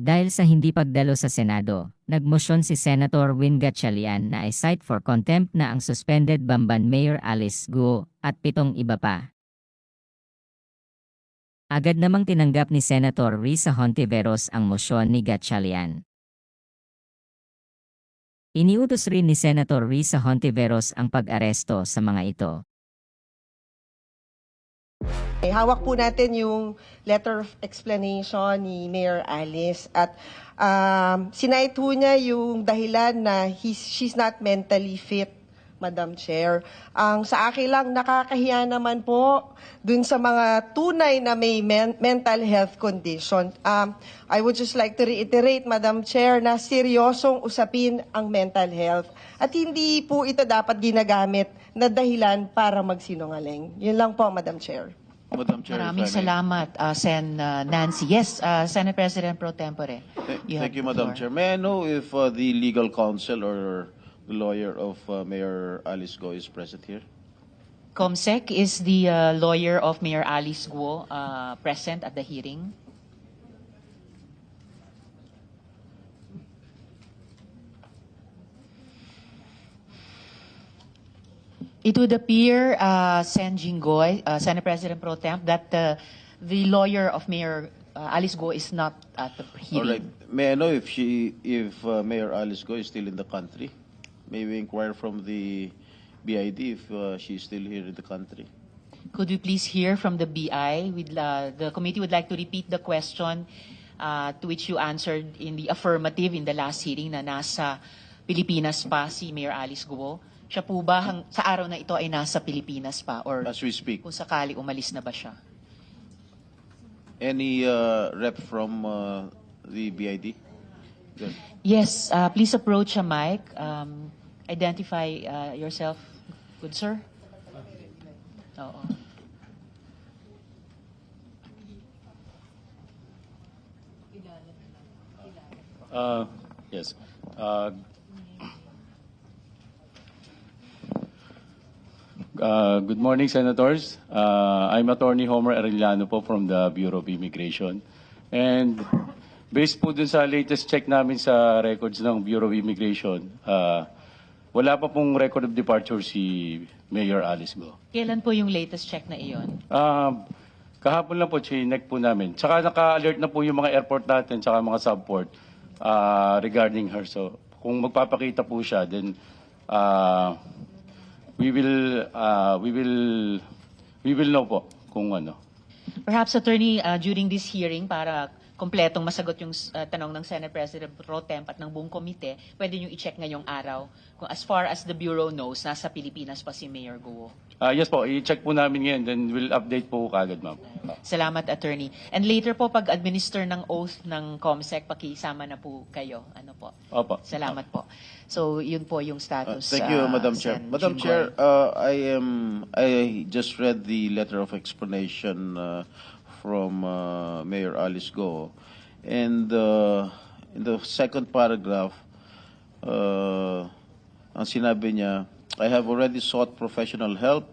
Dahil sa hindi pagdalo sa Senado, nagmosyon si Senator Win Gatchalian na i-cite for contempt na ang suspended Bamban Mayor Alice Guo at 7 iba pa. Agad namang tinanggap ni Senator Risa Hontiveros ang mosyon ni Gatchalian. Iniutos rin ni Senator Risa Hontiveros ang pag-aresto sa mga ito. Hawak po natin yung letter of explanation ni Mayor Alice at sinite po niya yung dahilan na she's not mentally fit, Madam Chair. Ang sa akin lang, nakakahiya naman po dun sa mga tunay na may mental health condition. I would just like to reiterate, Madam Chair, na seryosong usapin ang mental health at hindi po ito dapat ginagamit na dahilan para magsinungaling. Yun lang po, Madam Chair. Madam Chair, Maraming if I may. salamat, Sen. Nancy. Yes, Senate President Pro Tempore. Thank you, Madam Chair. May I know if the legal counsel or the lawyer of Mayor Alice Go is present here? Comsec is the lawyer of Mayor Alice Guo present at the hearing. It would appear, Sen. Jinggoy, Senate President Pro Temp, that the lawyer of Mayor Alice Guo is not at the All right. hearing. May I know if Mayor Alice Go is still in the country? May we inquire from the BID if she is still here in the country? Could we please hear from the BI? The committee would like to repeat the question to which you answered in the affirmative in the last hearing na nasa Pilipinas pa si Mayor Alice Guo. Siya po ba sa araw na ito ay nasa Pilipinas pa or As we speak, kung sakali umalis na ba siya? any rep from the BID? Good. Yes, please approach a mic. Identify yourself, good sir. Oo. Yes. Good morning, Senators. I'm Attorney Homer Arellano po from the Bureau of Immigration. And based po dun sa latest check namin sa records ng Bureau of Immigration, wala pa pong record of departure si Mayor Alice Go. Kailan po yung latest check na iyon? Kahapon lang po, chinek po namin. Tsaka naka-alert na po yung mga airport natin, tsaka mga subport regarding her. So, kung magpapakita po siya, then we will know po kung ano. Perhaps, Attorney, during this hearing, para kompletong masagot yung tanong ng Senate President Pro Temp at ng buong komite, pwede nyo i-check ngayong araw kung as far as the Bureau knows, nasa Pilipinas pa si Mayor Guo. Yes po, i-check po namin ngayon, then we'll update po kagad, ma'am. Salamat, Attorney. And later po, pag-administer ng oath ng COMSEC, pakisama na po kayo. Ano po? Opo. Salamat po. So, yun po yung status. Thank you, Madam Chair. Sen. Madam Jinggoy. Chair, I just read the letter of explanation from Mayor Alice Go, and in the second paragraph, ang sinabi niya, I have already sought professional help,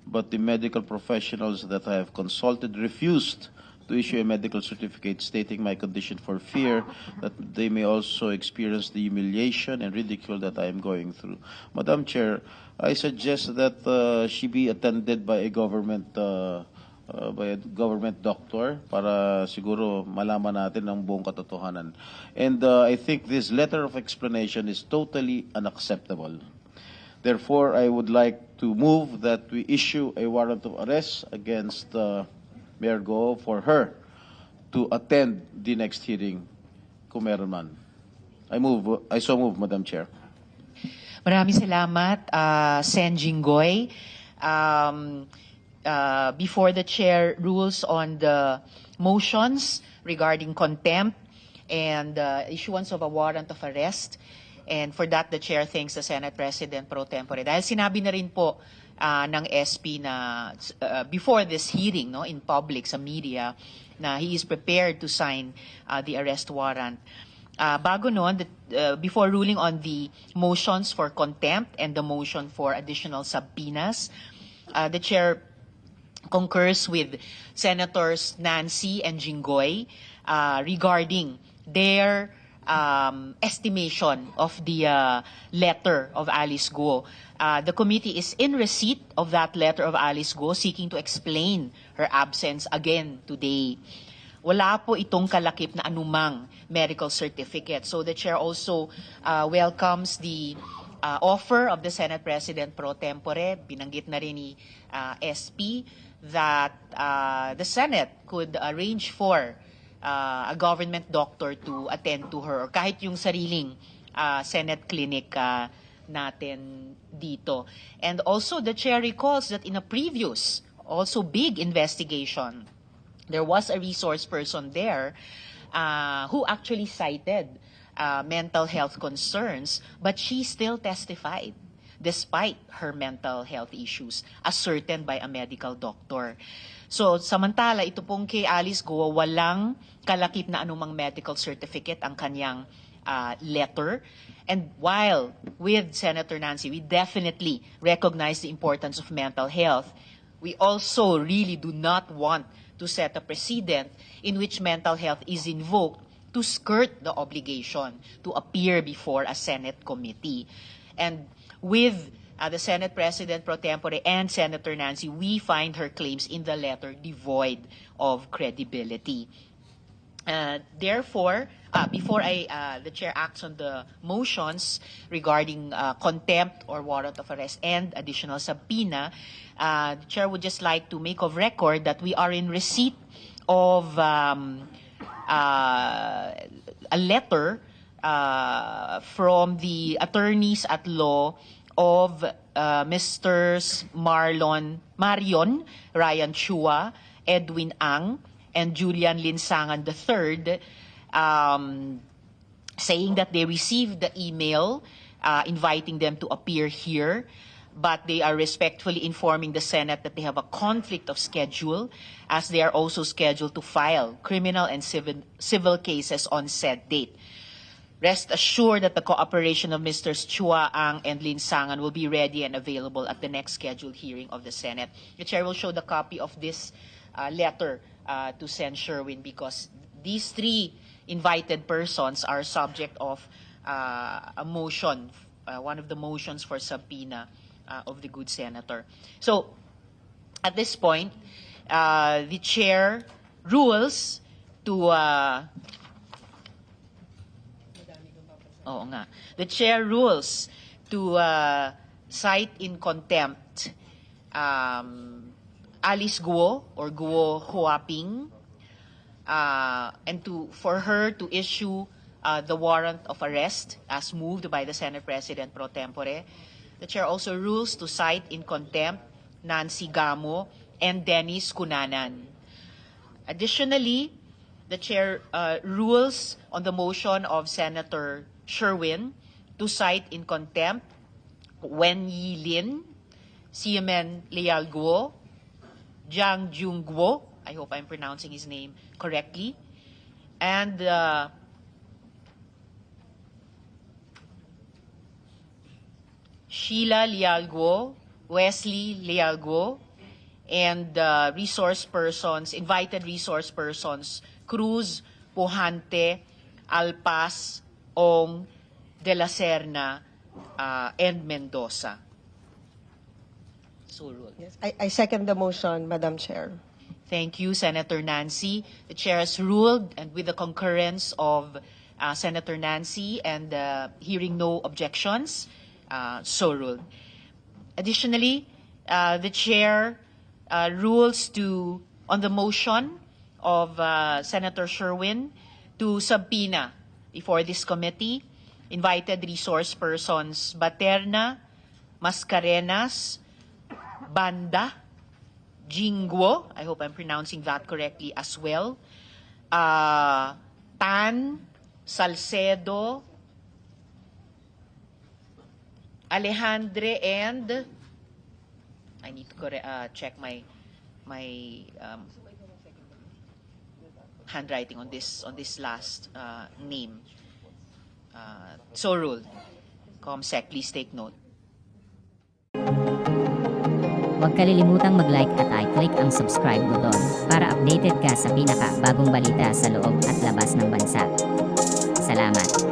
but the medical professionals that I have consulted refused to issue a medical certificate stating my condition for fear that they may also experience the humiliation and ridicule that I am going through. Madam Chair, I suggest that she be attended by a government doctor para siguro malaman natin ang buong katotohanan. And I think this letter of explanation is totally unacceptable. Therefore, I would like to move that we issue a warrant of arrest against Mayor Go for her to attend the next hearing kung meron man. I so move, Madam Chair. Maraming salamat, Sen. Jinggoy. Before the chair rules on the motions regarding contempt and issuance of a warrant of arrest, and for that, the chair thanks the Senate President Pro Tempore. Dahil sinabi na rin po ng SP na before this hearing, no, in public, sa media, na he is prepared to sign the arrest warrant. Bago noon, before ruling on the motions for contempt and the motion for additional subpoenas, the chair concurs with Senators Nancy and Jinggoy regarding their estimation of the letter of Alice Guo. The committee is in receipt of that letter of Alice Guo, seeking to explain her absence again today. Wala po itong kalakip na anumang medical certificate. So the chair also welcomes the offer of the Senate President pro tempore, binanggit na rin ni SP, that the Senate could arrange for a government doctor to attend to her, or kahit yung sariling Senate clinic natin dito. And also the chair recalls that in a previous, also big investigation, there was a resource person there who actually cited mental health concerns, but she still testified despite her mental health issues ascertained by a medical doctor. So, samantala, ito pong kay Alice Guo, walang kalakip na anumang medical certificate ang kanyang letter. And while with Senator Nancy, we definitely recognize the importance of mental health, we also really do not want to set a precedent in which mental health is invoked to skirt the obligation to appear before a Senate committee. And with the Senate President pro tempore and Senator Nancy, we find her claims in the letter devoid of credibility. Therefore, before the chair acts on the motions regarding contempt or warrant of arrest and additional subpoena, the chair would just like to make of record that we are in receipt of a letter from the attorneys at law of Mr. Marion Ryan Chua, Edwin Ang, and Julian Linsangan III, saying that they received the email inviting them to appear here, but they are respectfully informing the Senate that they have a conflict of schedule, as they are also scheduled to file criminal and civil cases on said date. Rest assured that the cooperation of Mr. Chua, Ang, and Linsangan will be ready and available at the next scheduled hearing of the Senate. The chair will show the copy of this letter to Sen. Sherwin, because these three invited persons are subject of a motion, one of the motions for subpoena of the good senator. So, at this point, the chair rules to the chair rules to cite in contempt Alice Guo or Guo Huaping, and for her to issue the warrant of arrest as moved by the Senate President pro tempore. The chair also rules to cite in contempt Nancy Gamo and Dennis Cunanan. Additionally, the chair rules on the motion of Senator Sherwin to cite in contempt Wen Yi Lin, Siemen Leal Guo, Jiang Jung Guo, I hope I'm pronouncing his name correctly, and Sheila Leal Guo, Wesley Leal Guo, and invited resource persons, Cruz, Pujante, Alpas, Ong, De La Serna, and Mendoza. So ruled. Yes, I second the motion, Madam Chair. Thank you, Senator Nancy. The chair has ruled, and with the concurrence of Senator Nancy and hearing no objections, so ruled. Additionally, the chair rules on the motion of Senator Sherwin to subpoena before this committee invited resource persons Baterna, Mascarenas, Banda, Jingguo, I hope I'm pronouncing that correctly as well, Tan, Salcedo, Alejandre, and I need to check my handwriting on this last name. So ruled. ComSec, please take note. Huwag kalilimutang mag-like at i-click ang subscribe button para updated ka sa pinaka-bagong balita sa loob at labas ng bansa. Salamat.